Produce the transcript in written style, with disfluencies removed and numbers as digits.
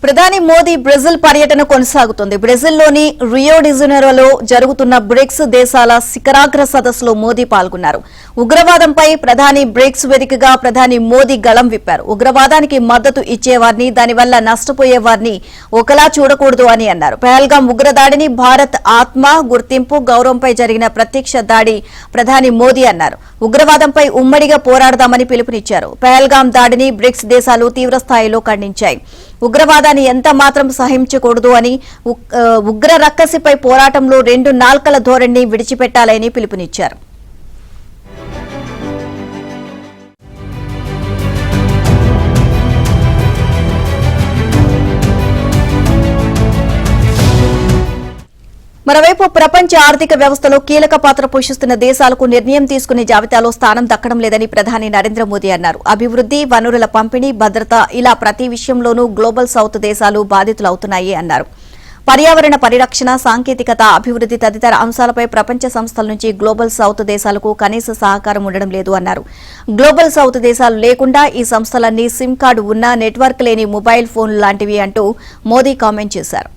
ప్రధాని మోదీ బ్రెజిల్ పర్యటన కొనసాగుతుంది. బ్రెజిల్లోని రియో డి జనీరోలో జరుగుతున్న బ్రిక్స్ దేశాల శిఖరాగ్ర సదస్సులో మోదీ పాల్గొన్నారు. ఉగ్రవాదంపై ప్రధాని బ్రిక్స్ వేదికగా ప్రధాని మోదీ గళం విప్పారు. ఉగ్రవాదానికి మద్దతు ఇచ్చేవారిని, దానివల్ల నష్టపోయేవారిని ఒకలా చూడకూడదు అని అన్నారు. పహల్గాం ఉగ్రదాడిని భారత్ ఆత్మ, గుర్తింపు, గౌరవంపై జరిగిన ప్రత్యక్ష దాడి ప్రధాని మోదీ అన్నారు. ఉగ్రవాదంపై ఉమ్మడిగా పోరాడదామని పిలుపునిచ్చారు. పహల్గాం దాడిని బ్రిక్స్ దేశాలు తీవ్రస్థాయిలో ఖండించాయి. ఉగ్రవాదాన్ని ఎంత మాత్రం సహించకూడదు అని, ఉగ్ర రక్కసిపై పోరాటంలో రెండు నాల్కల ధోరణిని విడిచిపెట్టాలని పిలుపునిచ్చారు. మరోవైపు ప్రపంచ ఆర్థిక వ్యవస్థలో కీలక పాత్ర పోషిస్తున్న దేశాలకు నిర్ణయం తీసుకునే జాబితాలో స్థానం దక్కడం లేదని ప్రధాని నరేంద్ర మోదీ అన్నారు. అభివృద్ది, వనరుల పంపిణీ, భద్రత ఇలా ప్రతి విషయంలోనూ గ్లోబల్ సౌత్ దేశాలు బాధితులవుతున్నాయి అన్నారు. పర్యావరణ పరిరక్షణ, సాంకేతికత, అభివృద్ది తదితర అంశాలపై ప్రపంచ సంస్థల నుంచి గ్లోబల్ సౌత్ దేశాలకు కనీస సహకారం ఉండడం లేదు అన్నారు. గ్లోబల్ సౌత్ దేశాలు లేకుండా ఈ సంస్థలన్నీ సిమ్ కార్డు ఉన్న, నెట్వర్క్ లేని మొబైల్ ఫోన్లు లాంటివి అంటూ మోదీ కామెంట్ చేశారు.